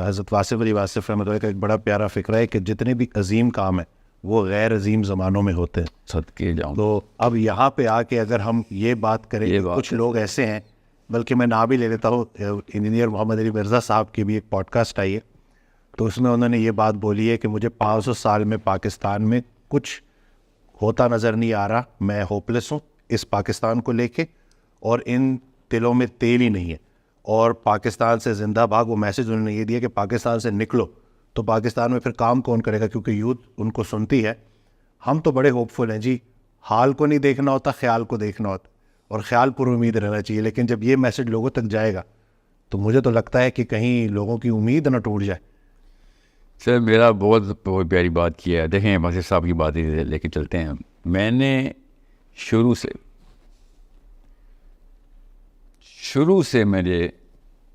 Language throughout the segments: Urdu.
حضرت واصف علی واصف رحمۃ اللہ کا ایک بڑا پیارا فکرہ ہے کہ جتنے بھی عظیم کام ہیں وہ غیر عظیم زمانوں میں ہوتے ہیں. صدقے جاؤں. تو اب یہاں پہ آ کے اگر ہم یہ بات کریں کہ کچھ لوگ ایسے ہیں, بلکہ میں نام بھی لے لیتا ہوں, انجینئر محمد علی مرزا صاحب کی بھی ایک پوڈ کاسٹ آئی ہے, تو اس میں انہوں نے یہ بات بولی ہے کہ مجھے 500 سال میں پاکستان میں کچھ ہوتا نظر نہیں آ رہا, میں ہوپلیس ہوں اس پاکستان کو لے کے, اور ان دلوں میں تیل ہی نہیں ہے, اور پاکستان سے زندہ بھاگ. وہ میسج انہوں نے یہ دیا کہ پاکستان سے نکلو, تو پاکستان میں پھر کام کون کرے گا, کیونکہ یوتھ ان کو سنتی ہے. ہم تو بڑے ہوپ فل ہیں جی, حال کو نہیں دیکھنا ہوتا, خیال کو دیکھنا ہوتا, اور خیال پر امید رہنا چاہیے. لیکن جب یہ میسج لوگوں تک جائے گا تو مجھے تو لگتا ہے کہ کہیں لوگوں کی امید نہ ٹوٹ جائے. سر میرا بہت پیاری بات کی ہے. دیکھیں واصف صاحب کی بات ہی لے کے چلتے ہیں. میں نے شروع سے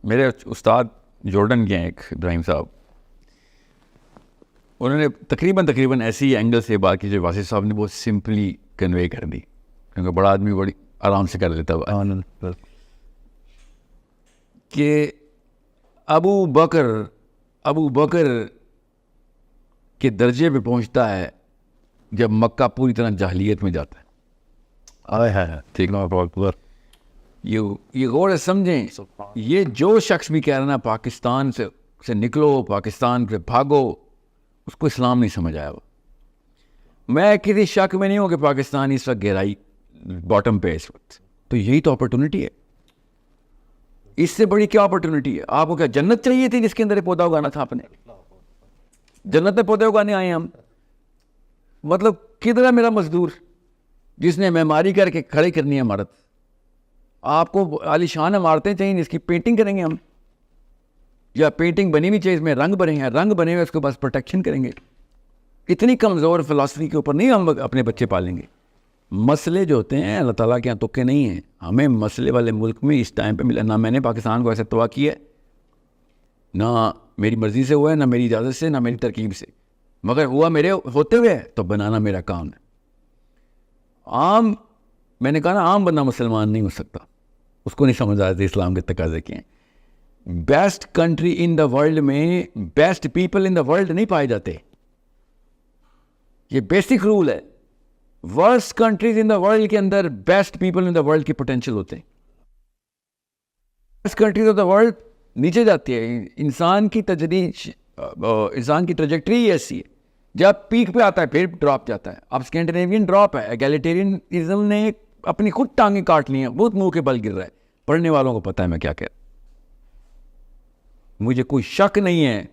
میرے استاد جارڈن کے ہیں ایک ابراہیم صاحب, انہوں نے تقریباً ایسی اینگل سے بات کی جو واصف صاحب نے بہت سمپلی کنوے کر دی, کیونکہ بڑا آدمی بڑی آرام سے کر لیتا ہوا, کہ ابو بکر کے درجے پہ پہنچتا ہے جب مکہ پوری طرح جاہلیت میں جاتا ہے. ٹھیک نا, یہ غور سے سمجھیں. یہ جو شخص بھی کہہ رہا نا پاکستان سے نکلو, پاکستان سے بھاگو, اس کو اسلام نہیں سمجھ آیا. میں کسی شک میں نہیں ہوں کہ پاکستان اس وقت گہرائی باٹم پہ اس وقت, تو یہی تو اپرچونٹی ہے. اس سے بڑی کیا اپرچونٹی ہے؟ آپ کو کیا جنت چاہیے تھی جس کے اندر پودا اگانا تھا آپ نے؟ جنت میں پودے اگانے آئے ہم. مطلب کدھر ہے میرا مزدور جس نے معماری کر کے کھڑے کرنی ہے عمارت؟ آپ کو عالی شان عمارتیں چاہیے جس کی پینٹنگ کریں گے ہم, یا پینٹنگ بنی ہوئی چاہیے اس میں رنگ بنے ہیں, رنگ بنے ہوئے اس کے پاس پروٹیکشن کریں گے. اتنی کمزور فلاسفی کے اوپر نہیں ہم اپنے بچے پالیں گے. مسئلے جو ہوتے ہیں اللہ تعالیٰ کے یہاں تکے نہیں ہیں. ہمیں مسئلے والے ملک میں اس ٹائم پہ ملا. نہ میں نے پاکستان کو ایسے تباہ کیا ہے, نہ میری مرضی سے ہوا ہے, نہ میری اجازت سے, نہ میری ترکیب سے, مگر ہوا میرے ہوتے ہوئے, تو بنانا میرا کام ہے. میں نے کہا نا عام بندہ مسلمان نہیں ہو سکتا, اس کو نہیں سمجھ آیا تھا اسلام کے تقاضے کیا ہیں. Best country in the world میں best people in the world نہیں پائے جاتے. یہ بیسک رول ہے. Worst countries in the world کے اندر best people in the world کی پوٹینشیل ہوتے ہیں. Best countries of the world نیچے جاتی ہے. انسان کی ٹریجیکٹری ایسی ہے, جب پیک پہ آتا ہے پھر ڈراپ جاتا ہے. اب اسکینڈینیوین ڈراپ ہے. ایگیلیٹیرینزم نے اپنی خود ٹانگیں کاٹ لی ہیں, بہت منہ کے بل گر رہا ہے. پڑھنے والوں کو پتہ ہے میں کیا کہہ رہا ہوں. مجھے کوئی شک نہیں ہے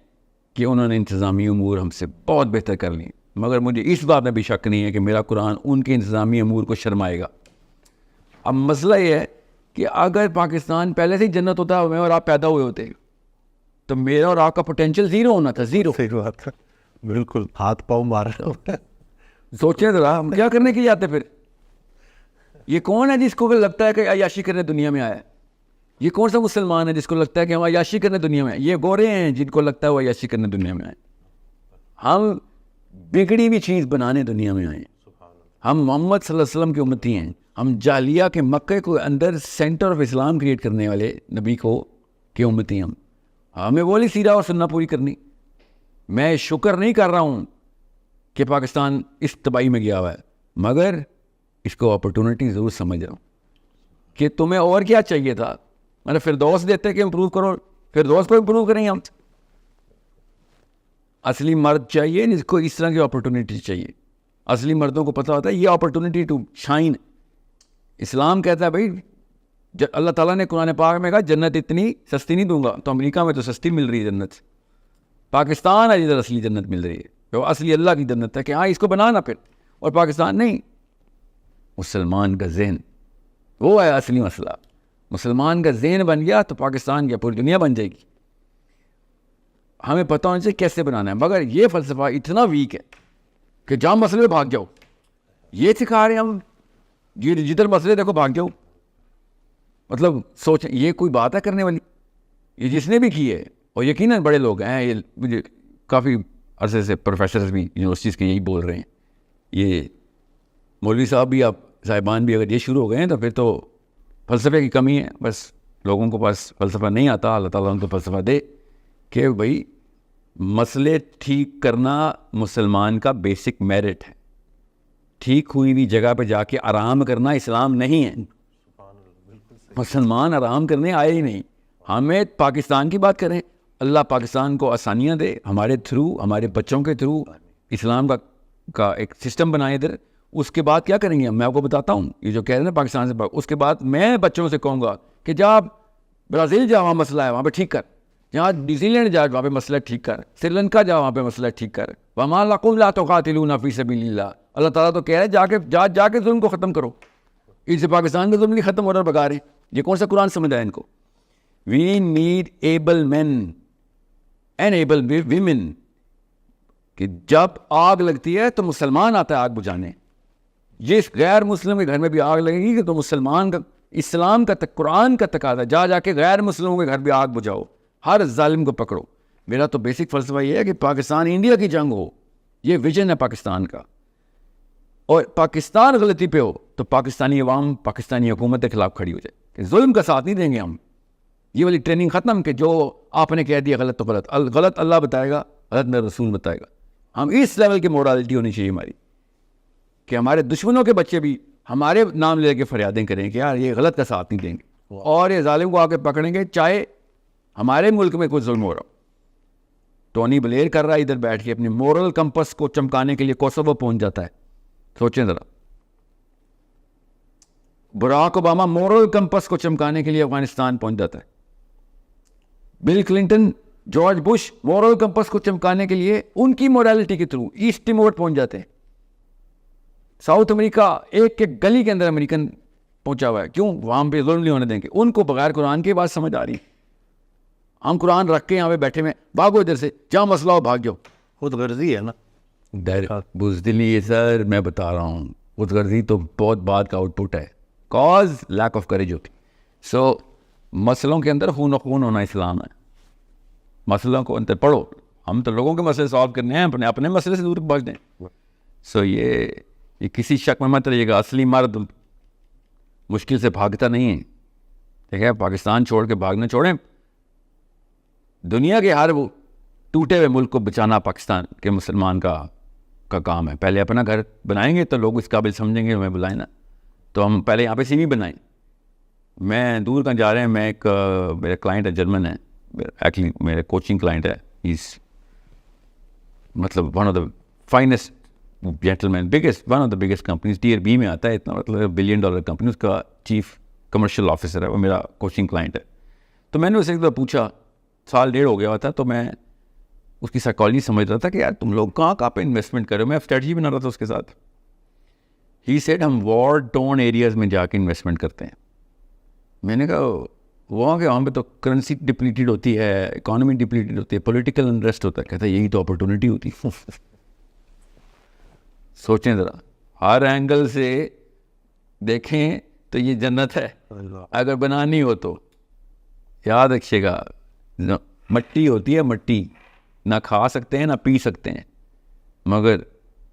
کہ انہوں نے انتظامی امور ہم سے بہت بہتر کر لی, مگر مجھے اس بات میں بھی شک نہیں ہے کہ میرا قرآن ان کے انتظامی امور کو شرمائے گا. اب مسئلہ یہ ہے کہ اگر پاکستان پہلے سے ہی جنت ہوتا, میں اور آپ پیدا ہوئے ہوتے, تو میرا اور آپ کا پوٹینشیل زیرو ہونا تھا. زیرو. بالکل ہاتھ پاؤں مار رہا. سوچیں ذرا, ہم کیا کرنے کے لیے آتے پھر؟ یہ کون ہے جس کو لگتا ہے کہ عیاشی کرنے دنیا میں آیا ہے؟ یہ کون سا مسلمان ہے جس کو لگتا ہے کہ ہم عیاشی کرنے دنیا میں آئے؟ یہ گورے ہیں جن کو لگتا ہے وہ عیاشی کرنے دنیا میں آئے. ہم بگڑی ہوئی چیز بنانے دنیا میں آئے. ہم محمد صلی اللہ علیہ وسلم کی امتی ہیں. ہم جالیہ کے مکے کو اندر سینٹر آف اسلام کریٹ کرنے والے نبی کو کی امتی. ہمیں وہی سیرہ اور سننا پوری کرنی. میں شکر نہیں کر رہا ہوں کہ پاکستان اس تباہی میں گیا ہوا ہے, مگر اس کو اپرچونٹی ضرور سمجھ رہا ہوں کہ تمہیں اور کیا چاہیے تھا. میں نے فردوس دیتے کہ امپروو کرو, فردوس کو امپروو کریں گے ہم. اصلی مرد چاہیے جس کو اس طرح کی اپرچونٹی چاہیے. اصلی مردوں کو پتہ ہوتا ہے یہ اپرچونٹی ٹو شائن. اسلام کہتا ہے بھائی, اللہ تعالیٰ نے قرآن پاک میں کہا جنت اتنی سستی نہیں دوں گا. تو امریکہ میں تو سستی مل رہی ہے جنت, پاکستان ہے جدھر اصلی جنت مل رہی ہے, جو اصلی اللہ کی جنت ہے کہ ہاں اس کو بنانا پھر, اور پاکستان نہیں. مسلمان کا ذہن وہ ہے اصلی مسئلہ. مسلمان کا ذہن بن گیا تو پاکستان کی پوری دنیا بن جائے گی. ہمیں پتہ ہونا چاہیے کیسے بنانا ہے. مگر یہ فلسفہ اتنا ویک ہے کہ جہاں مسئلے بھاگ جاؤ, یہ سکھا رہے ہیں ہم, جدھر مسئلے دیکھو بھاگ جاؤ. مطلب سوچیں, یہ کوئی بات ہے کرنے والی؟ یہ جس نے بھی کی ہے, اور یقیناً بڑے لوگ ہیں, یہ مجھے کافی عرصے سے پروفیسرز بھی یونیورسٹیز کے یہی بول رہے ہیں. یہ مولوی صاحب بھی, آپ صاحبان بھی, اگر یہ شروع ہو گئے ہیں تو پھر تو فلسفے کی کمی ہے. بس لوگوں کو پاس فلسفہ نہیں آتا. اللہ تعالیٰ ان کو فلسفہ دے کہ بھائی مسئلے ٹھیک کرنا مسلمان کا بیسک میرٹ ہے. ٹھیک ہوئی ہوئی جگہ پہ جا کے آرام کرنا اسلام نہیں ہے. مسلمان آرام کرنے آئے ہی نہیں. ہمیں پاکستان کی بات کریں, اللہ پاکستان کو آسانیاں دے, ہمارے تھرو, ہمارے بچوں کے تھرو اسلام کا ایک سسٹم بنائے ادھر. اس کے بعد کیا کریں گے میں آپ کو بتاتا ہوں. یہ جو کہہ رہے ہیں پاکستان سے, اس کے بعد میں بچوں سے کہوں گا کہ جا برازیل جا, وہاں مسئلہ ہے وہاں پہ ٹھیک کر. جہاں نیوزی لینڈ جا وہاں پہ مسئلہ ٹھیک کر. سری لنکا جا وہاں پہ مسئلہ ٹھیک کر. وما لکم لا تقاتلون فی سبیل اللہ. اللہ تعالیٰ تو کہہ رہے ہیں جا کے ظلم کو ختم کرو. اس سے پاکستان کا ظلم نہیں ختم ہو رہا, بگا رہے ہیں. یہ کون سا قرآن سمجھ آیا ان کو؟ We need able men and able women. کہ جب آگ لگتی ہے تو مسلمان آتا ہے آگ بجھانے. جس غیر مسلم کے گھر میں بھی آگ لگے گی کہ تو مسلمان کا, اسلام کا, قرآن کا تقاضا جا کے غیر مسلموں کے گھر بھی آگ بجھاؤ, ہر ظالم کو پکڑو. میرا تو بیسک فلسفہ یہ ہے کہ پاکستان انڈیا کی جنگ ہو, یہ ویژن ہے پاکستان کا. اور پاکستان غلطی پہ ہو تو پاکستانی عوام پاکستانی حکومت کے خلاف کھڑی ہو جائے کہ ظلم کا ساتھ نہیں دیں گے ہم. یہ والی ٹریننگ ختم کہ جو آپ نے کہہ دیا غلط تو غلط, غلط اللہ بتائے گا, غلط میرا رسول بتائے گا. ہم اس لیول کی مورالٹی ہونی چاہیے ہماری کہ ہمارے دشمنوں کے بچے بھی ہمارے نام لے کے فریادیں کریں کہ یار یہ غلط کا ساتھ نہیں دیں گے, اور یہ ظالم کو آ کے پکڑیں گے چاہے ہمارے ملک میں کوئی ظلم ہو رہا ہو. ٹونی بلیر کر رہا ہے ادھر بیٹھ کے اپنی مورل کمپس کو چمکانے کے لیے کوسوو پہنچ جاتا ہے. سوچیں ذرا, براک اوباما مورل کمپس کو چمکانے کے لیے افغانستان پہنچ جاتا ہے. Bill Clinton, George Bush moral campus کو چمکانے کے لیے ان کی مورالٹی کے تھرو ایسٹ ٹیمور پہنچ جاتے ہیں. ساؤتھ امریکہ ایک گلی کے اندر امریکن پہنچا ہوا ہے. کیوں؟ وہاں پہ ظلم نہیں ہونے دیں گے. ان کو بغیر قرآن کی بات سمجھ آ رہی ہے. ہم قرآن رکھ کے یہاں پہ بیٹھے ہوئے, بھاگو ادھر سے, جہاں مسئلہ ہو بھاگ جاؤ. خود غرضی ہے نا, بزدلی ہے سر, میں بتا رہا ہوں. خود غرضی تو بہت بات کا آؤٹ پٹ ہے, کاز لیک آف کریج ہوتی. سو مسئلوں کے اندر خون و خون ہونا اسلام ہے. مسئلوں کو اندر پڑھو. ہم تو لوگوں کے مسئلے سالو کرنے ہیں, اپنے مسئلے سے دور بھاگ دیں. سو یہ کسی شک میں مت رہیے گا, اصلی مرد مشکل سے بھاگتا نہیں ہے. ٹھیک ہے, پاکستان چھوڑ کے بھاگنا چھوڑیں. دنیا کے ہر وہ ٹوٹے ہوئے ملک کو بچانا پاکستان کے مسلمان کا کام ہے. پہلے اپنا گھر بنائیں گے تو لوگ اس قابل سمجھیں گے, ہمیں بلائیں نا, تو ہم پہلے یہاں پہ سی وی بنائیں. میں دور کہاں جا رہے ہیں, میں ایک میرا کلائنٹ ہے, جرمن ہے, ایکچولی میرے کوچنگ کلائنٹ ہے. از مطلب one of the finest gentleman, biggest, one of the biggest companies, tier B میں آتا ہے, اتنا مطلب $1 بلین کمپنی, اس کا چیف کمرشل آفیسر ہے, وہ میرا کوچنگ کلائنٹ ہے. تو میں نے اسے ایک بار پوچھا, 1.5 ہو گیا ہوا تھا, تو میں اس کی سائیکالوجی سمجھ رہا تھا کہ یار تم لوگ کہاں پہ انویسٹمنٹ کر رہے ہو. میں اسٹریٹجی بنا رہا تھا اس کے ساتھ. ہی سیڈ ہم وار ٹون ایریاز میں جا کے انویسٹمنٹ کرتے ہیں. میں نے کہا وہاں پہ تو کرنسی ڈپلیٹیڈ ہوتی ہے, اکانومی ڈپلیٹیڈ ہوتی ہے, پولیٹیکل انریسٹ ہوتا ہے. کہتا ہے یہی تو اپرچونیٹی ہوتی ہے. سوچیں ذرا, ہر اینگل سے دیکھیں تو یہ جنت ہے. اگر بنانی ہو تو یاد رکھیے گا, مٹی ہوتی ہے, مٹی نہ کھا سکتے ہیں نہ پی سکتے ہیں, مگر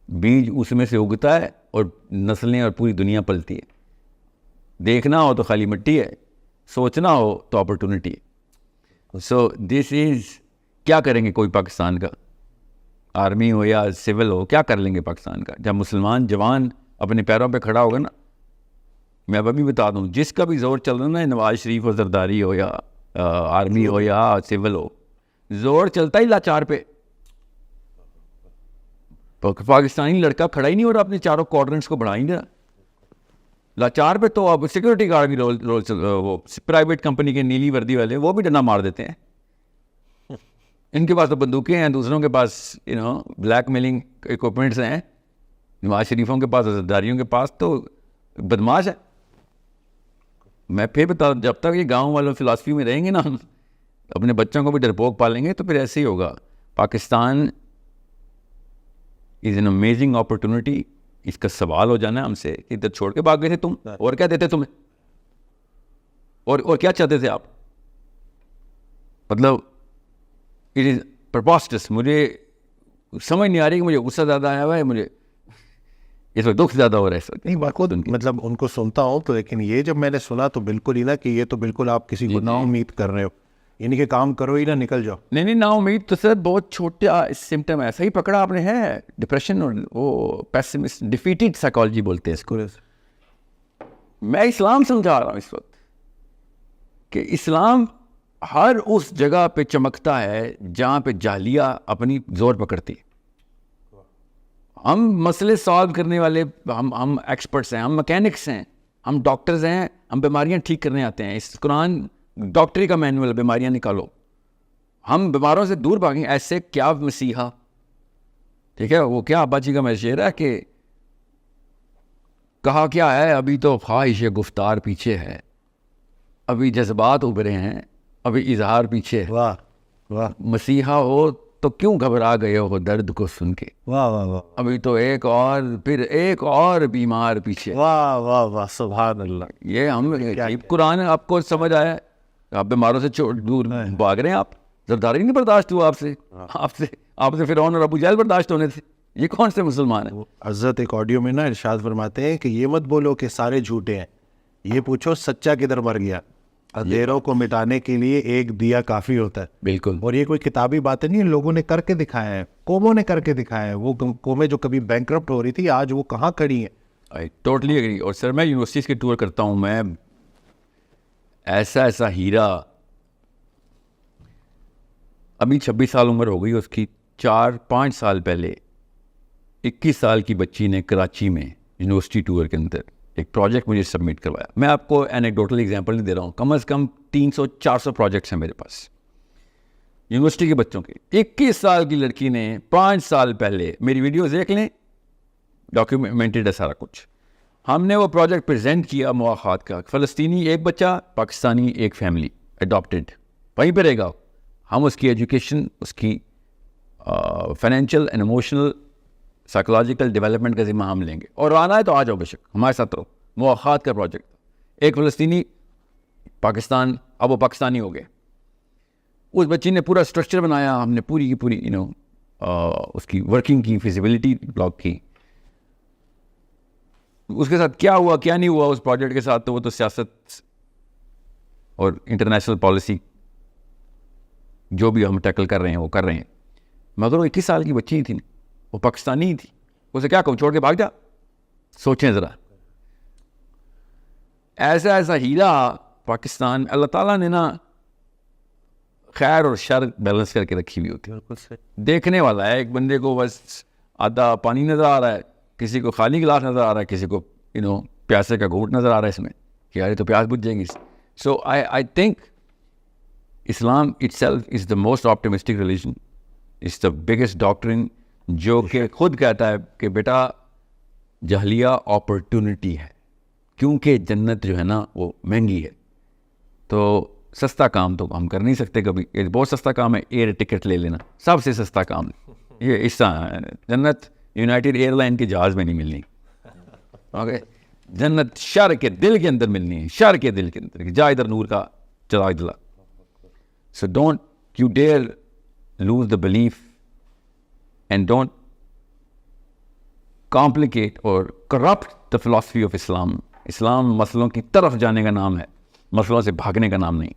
بیج اس میں سے اگتا ہے اور نسلیں اور پوری دنیا پلتی ہے. دیکھنا ہو تو خالی مٹی ہے, سوچنا ہو تو اپرچونٹی ہے. سو دس از, کیا کریں گے کوئی پاکستان کا آرمی ہو یا سول ہو, کیا کر لیں گے پاکستان کا جب مسلمان جوان اپنے پیروں پہ کھڑا ہوگا نا. میں اب بھی بتا دوں, جس کا بھی زور چل رہا ہے نا, نواز شریف ہو, زرداری ہو, یا آرمی ہو یا سول ہو, زور چلتا ہی لاچار پہ. پاکستانی لڑکا کھڑا ہی نہیں ہو رہا, اپنے چاروں کوارڈرنٹس کو بڑھا ہی نہیں رہا. لاچار پہ تو اب سیکورٹی گارڈ بھی وہ پرائیویٹ کمپنی کے نیلی وردی والے, وہ بھی ڈنڈا مار دیتے ہیں. ان کے پاس تو بندوقیں ہیں, دوسروں کے پاس بلیک میلنگ اکوپمنٹس ہیں. نواز شریفوں کے پاس, زرداریوں کے پاس تو بدماش ہے. میں پھر بتا, جب تک یہ گاؤں والوں فلاسفی میں رہیں گے نا, اپنے بچوں کو بھی ڈرپوک پالیں گے, تو پھر ایسے ہی ہوگا. Pakistan is an amazing opportunity. اس کا سوال ہو جانا ہے ہم سے کہ ادھر چھوڑ کے بھاگ گئے تھے تم, اور کیا دیتے تمہیں, اور کیا چاہتے تھے آپ. مطلب اٹ از پرپاسٹس. مجھے سمجھ نہیں آ رہی کہ مجھے غصہ زیادہ آیا ہوا ہے, مجھے اس وقت دکھ زیادہ ہو رہا ہے اس وقت. نہیں بات مطلب ان کو سنتا ہوں تو, لیکن یہ جب میں نے سنا تو بالکل ہی نا کہ یہ تو بالکل آپ کسی کو نا امید کر رہے ہو. یعنی کہ کام کرو ہی نہ نکل جاؤ. نہیں نا امید تو سر بہت چھوٹا سمٹم ہے, صحیح پکڑا آپ نے ہے, ڈپریشن اور وہ پیسمسٹ ڈیفیٹڈ سائیکالوجی بولتے ہیں اس کو. میں اسلام سمجھا رہا ہوں اس وقت کہ اسلام ہر اس جگہ پہ چمکتا ہے جہاں پہ جاہلیہ اپنی زور پکڑتی ہے. ہم مسئلے سالو کرنے والے ہم ایکسپرٹس ہیں, ہم مکینکس ہیں, ہم ڈاکٹرز ہیں, ہم بیماریاں ٹھیک کرنے آتے ہیں. اس قرآن ڈاکٹری کا مینول, بیماریاں نکالو. ہم بیماروں سے دور بھاگیں. ایسے کیا مسیحا, ٹھیک ہے, وہ کیا ابا جی کا شعر ہے کہ کہا کیا ہے, ابھی تو خواہش گفتار پیچھے ہے, ابھی جذبات ابھرے ہیں, ابھی اظہار پیچھے ہے. واہ واہ, مسیحا ہو تو کیوں گھبرا گئے ہو درد کو سن کے, واہ واہ واہ, ابھی تو ایک اور پھر ایک اور بیمار پیچھے. واہ واہ واہ, سبحان اللہ. یہ ہم قرآن آپ کو سمجھ آیا ہے, آپ بیماروں سے دور بھاگ رہے ہیں. آپ زرداری نہیں برداشت ہوا آپ سے فرعون اور ابو جہل برداشت ہونے تھے. یہ کون سے مسلمان ہیں؟ حضرت ایک آڈیو میں نا ارشاد فرماتے ہیں کہ یہ مت بولو کہ سارے جھوٹے ہیں, یہ پوچھو سچا کدھر مر گیا. اندھیروں کو مٹانے کے لیے ایک دیا کافی ہوتا ہے. بالکل. اور یہ کوئی کتابی باتیں نہیں, لوگوں نے کر کے دکھایا ہے, قوموں نے کر کے دکھایا ہے. وہ قومیں جو کبھی بینکرپٹ ہو رہی تھی آج وہ کہاں کھڑی ہیں. I totally agree. اور سر میں یونیورسٹیز کے ٹور کرتا ہوں, میں ایسا ہیرا, ابھی 26 سال عمر ہو گئی اس کی, 4-5 سال پہلے 21 سال کی بچی نے کراچی میں یونیورسٹی ٹور کے اندر ایک پروجیکٹ مجھے سبمٹ کروایا. میں آپ کو اینیکڈوٹل ایگزامپل نہیں دے رہا ہوں, کم از کم 300-400 پروجیکٹس ہیں میرے پاس یونیورسٹی کے بچوں کے. 21 سال کی لڑکی نے 5 سال پہلے, میری ویڈیوز دیکھ لیں, ڈاکیومنٹڈ ہے سارا کچھ. ہم نے وہ پروجیکٹ پریزنٹ کیا مواخات کا, فلسطینی ایک بچہ, پاکستانی ایک فیملی اڈاپٹیڈ, وہیں پہ رہے گا. ہم اس کی ایجوکیشن, اس کی financial and emotional psychological development کا ذمہ ہم لیں گے, اور آنا ہے تو آ جاؤ بے شک, ہمارے ساتھ رہو. مواخات کا پروجیکٹ, ایک فلسطینی, پاکستان, اب وہ پاکستانی ہو گئے. اس بچی نے پورا اسٹرکچر بنایا, ہم نے پوری کی پوری اس کی ورکنگ کی, فیزیبلٹی بلاک کی. اس کے ساتھ کیا ہوا کیا نہیں ہوا اس پروجیکٹ کے ساتھ, تو وہ تو سیاست اور انٹرنیشنل پالیسی جو بھی ہم ٹیکل کر رہے ہیں وہ کر رہے ہیں. مگر وہ 21 سال کی بچی ہی تھی, وہ پاکستانی ہی تھی. اسے کیا کہوں, چھوڑ کے بھاگ جا. سوچیں ذرا, ایسا ہیرا پاکستان, اللہ تعالیٰ نے نا خیر اور شر بیلنس کر کے رکھی ہوئی ہوتی ہے. دیکھنے والا ہے, ایک بندے کو بس آدھا پانی نظر آ رہا ہے, کسی کو خالی گلاس نظر آ رہا ہے, کسی کو پیاسے کا گھونٹ نظر آ رہا ہے اس میں کہ یار تو پیاس بجھ جائیں گی. So I think Islam itself is the most optimistic religion. It's the biggest doctrine جو کہ خود کہتا ہے کہ بیٹا جہلیہ اپرچونٹی ہے, کیونکہ جنت جو ہے نا وہ مہنگی ہے. تو سستا کام تو ہم کر نہیں سکتے کبھی. یہ بہت سستا کام ہے ایئر ٹکٹ لے لینا, سب سے سستا کام ہے یہ. اس جنت یونائٹیڈ ایئر لائن کے جہاز میں نہیں ملنی. اوکے, جنت شر کے دل کے اندر ملنی ہے, شر کے دل کے اندر. جا ادھر نور کا چراغ جلا. So don't you dare lose the belief and don't complicate or corrupt the philosophy of Islam. اسلام مسئلوں کی طرف جانے کا نام ہے, مسئلوں سے بھاگنے کا نام نہیں.